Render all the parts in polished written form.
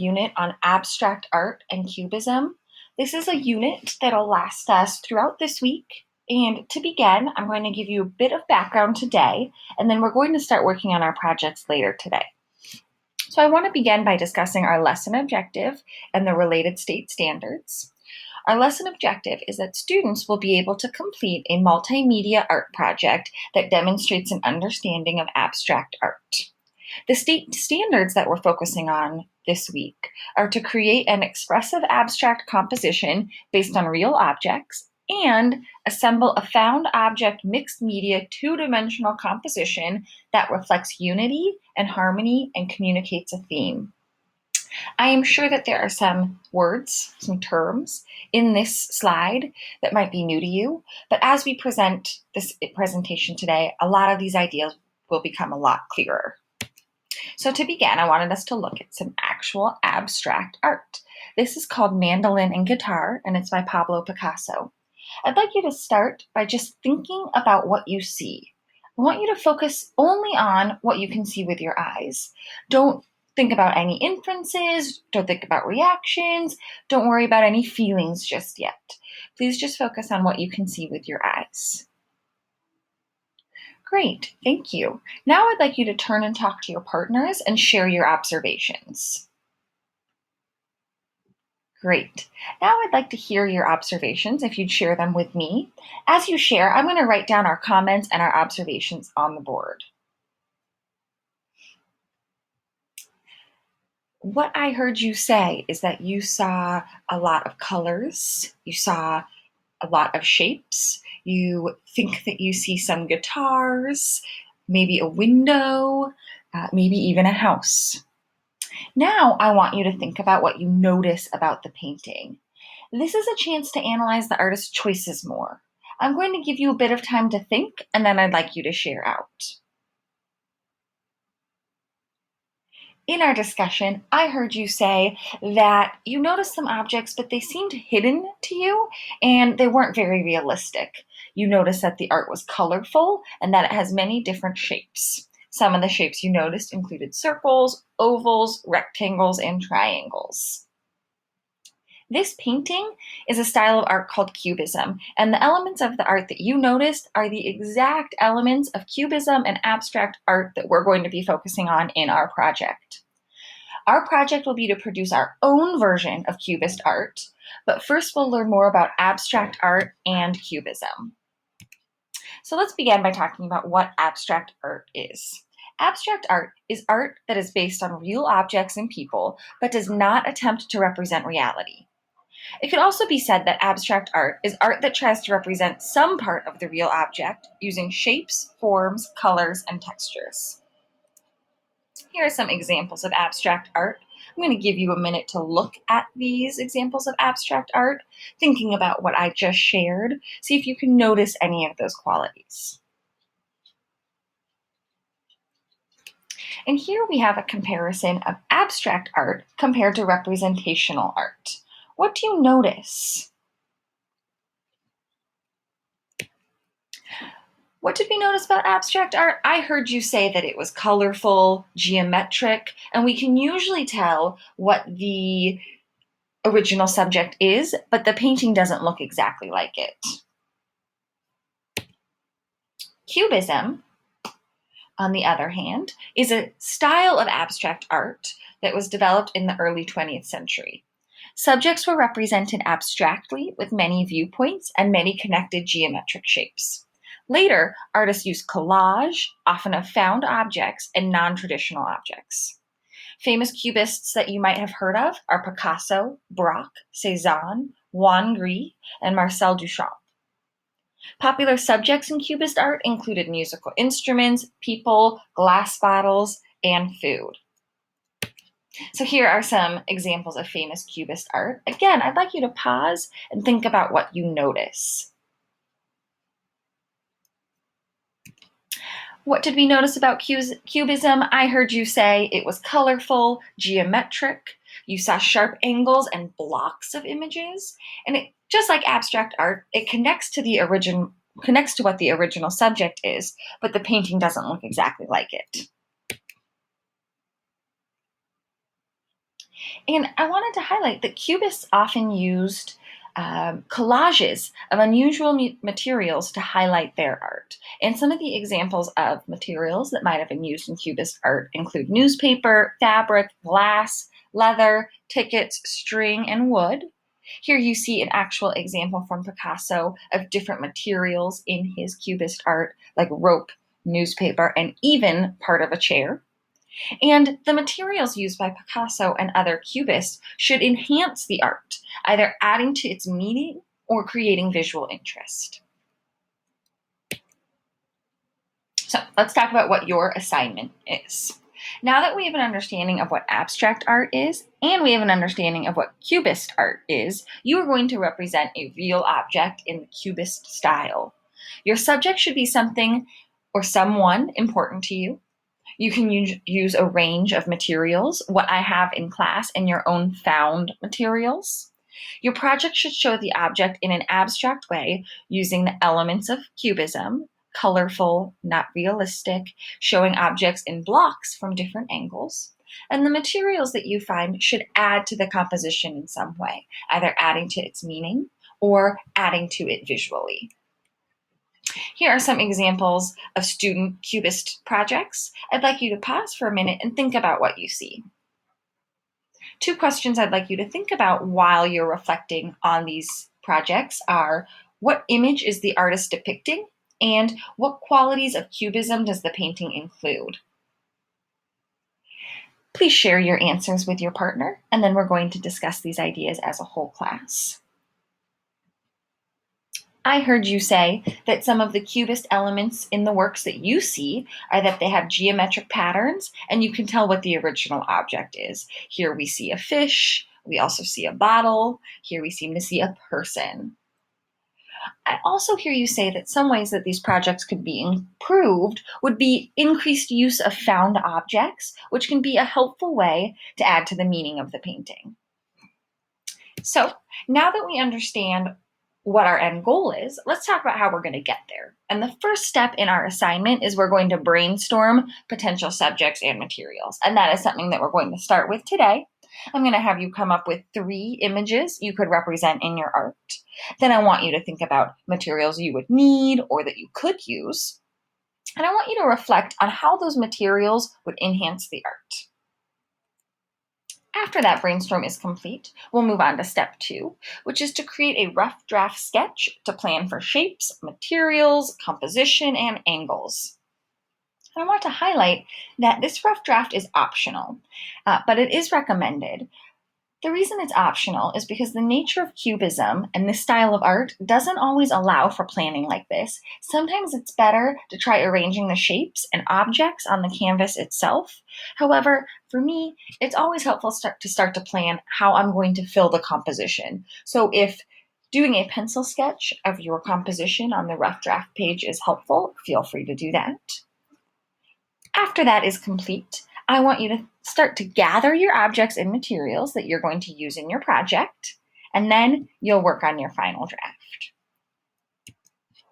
unit on abstract art and cubism. This is a unit that'll last us throughout this week. And to begin, I'm going to give you a bit of background today, and then we're going to start working on our projects later today. So I want to begin by discussing our lesson objective and the related state standards. Our lesson objective is that students will be able to complete a multimedia art project that demonstrates an understanding of abstract art. The state standards that we're focusing on this week are to create an expressive abstract composition based on real objects and assemble a found object mixed media two-dimensional composition that reflects unity and harmony and communicates a theme. I am sure that there are some words, some terms in this slide that might be new to you, but as we present this presentation today, a lot of these ideas will become a lot clearer. So to begin, I wanted us to look at some actual abstract art. This is called Mandolin and Guitar, and it's by Pablo Picasso. I'd like you to start by just thinking about what you see. I want you to focus only on what you can see with your eyes. Don't think about any inferences, don't think about reactions, don't worry about any feelings just yet. Please just focus on what you can see with your eyes. Great, thank you. Now I'd like you to turn and talk to your partners and share your observations. Great. Now I'd like to hear your observations if you'd share them with me. As you share, I'm going to write down our comments and our observations on the board. What I heard you say is that you saw a lot of colors, you saw a lot of shapes, you think that you see some guitars, maybe a window, maybe even a house. Now I want you to think about what you notice about the painting. This is a chance to analyze the artist's choices more. I'm going to give you a bit of time to think, and then I'd like you to share out. In our discussion, I heard you say that you noticed some objects, but they seemed hidden to you, and they weren't very realistic. You noticed that the art was colorful and that it has many different shapes. Some of the shapes you noticed included circles, ovals, rectangles, and triangles. This painting is a style of art called Cubism, and the elements of the art that you noticed are the exact elements of Cubism and abstract art that we're going to be focusing on in our project. Our project will be to produce our own version of Cubist art, but first we'll learn more about abstract art and Cubism. So let's begin by talking about what abstract art is. Abstract art is art that is based on real objects and people, but does not attempt to represent reality. It could also be said that abstract art is art that tries to represent some part of the real object using shapes, forms, colors, and textures. Here are some examples of abstract art. I'm going to give you a minute to look at these examples of abstract art, thinking about what I just shared. See if you can notice any of those qualities. And here we have a comparison of abstract art compared to representational art. What do you notice? What did we notice about abstract art? I heard you say that it was colorful, geometric, and we can usually tell what the original subject is, but the painting doesn't look exactly like it. Cubism, on the other hand, is a style of abstract art that was developed in the early 20th century. Subjects were represented abstractly with many viewpoints and many connected geometric shapes. Later, artists used collage, often of found objects, and non-traditional objects. Famous cubists that you might have heard of are Picasso, Braque, Cézanne, Juan Gris, and Marcel Duchamp. Popular subjects in Cubist art included musical instruments, people, glass bottles, and food. So here are some examples of famous Cubist art. Again, I'd like you to pause and think about what you notice. What did we notice about Cubism? I heard you say it was colorful, geometric. You saw sharp angles and blocks of images. And it, just like abstract art, it connects to what the original subject is, but the painting doesn't look exactly like it. And I wanted to highlight that Cubists often used collages of unusual materials to highlight their art. And some of the examples of materials that might have been used in Cubist art include newspaper, fabric, glass, leather, tickets, string, and wood. Here you see an actual example from Picasso of different materials in his Cubist art, like rope, newspaper, and even part of a chair. And the materials used by Picasso and other Cubists should enhance the art, either adding to its meaning or creating visual interest. So let's talk about what your assignment is. Now that we have an understanding of what abstract art is, and we have an understanding of what Cubist art is, you are going to represent a real object in the Cubist style. Your subject should be something or someone important to you. You can use a range of materials, what I have in class, and your own found materials. Your project should show the object in an abstract way using the elements of cubism, colorful, not realistic, showing objects in blocks from different angles. And the materials that you find should add to the composition in some way, either adding to its meaning or adding to it visually. Here are some examples of student Cubist projects. I'd like you to pause for a minute and think about what you see. 2 questions I'd like you to think about while you're reflecting on these projects are, what image is the artist depicting? And what qualities of Cubism does the painting include? Please share your answers with your partner, and then we're going to discuss these ideas as a whole class. I heard you say that some of the Cubist elements in the works that you see are that they have geometric patterns, and you can tell what the original object is. Here we see a fish, we also see a bottle, here we seem to see a person. I also hear you say that some ways that these projects could be improved would be increased use of found objects, which can be a helpful way to add to the meaning of the painting. So now that we understand what our end goal is, let's talk about how we're going to get there. And the first step in our assignment is we're going to brainstorm potential subjects and materials. And that is something that we're going to start with today. I'm going to have you come up with 3 images you could represent in your art. Then I want you to think about materials you would need or that you could use. And I want you to reflect on how those materials would enhance the art. After that brainstorm is complete, we'll move on to step 2, which is to create a rough draft sketch to plan for shapes, materials, composition, and angles. And I want to highlight that this rough draft is optional, but it is recommended. The reason it's optional is because the nature of Cubism and this style of art doesn't always allow for planning like this. Sometimes it's better to try arranging the shapes and objects on the canvas itself. However, for me, it's always helpful to start to plan how I'm going to fill the composition. So if doing a pencil sketch of your composition on the rough draft page is helpful, feel free to do that. After that is complete, I want you to start to gather your objects and materials that you're going to use in your project, and then you'll work on your final draft.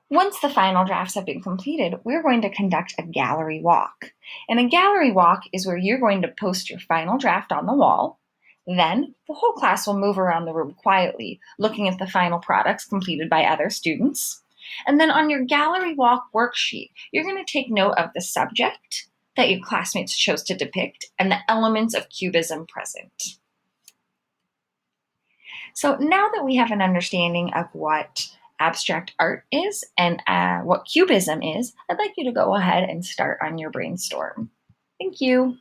Once the final drafts have been completed, we're going to conduct a gallery walk. And a gallery walk is where you're going to post your final draft on the wall. Then the whole class will move around the room quietly, looking at the final products completed by other students. And then on your gallery walk worksheet, you're going to take note of the subject that your classmates chose to depict and the elements of Cubism present. So now that we have an understanding of what abstract art is and what Cubism is, I'd like you to go ahead and start on your brainstorm. Thank you.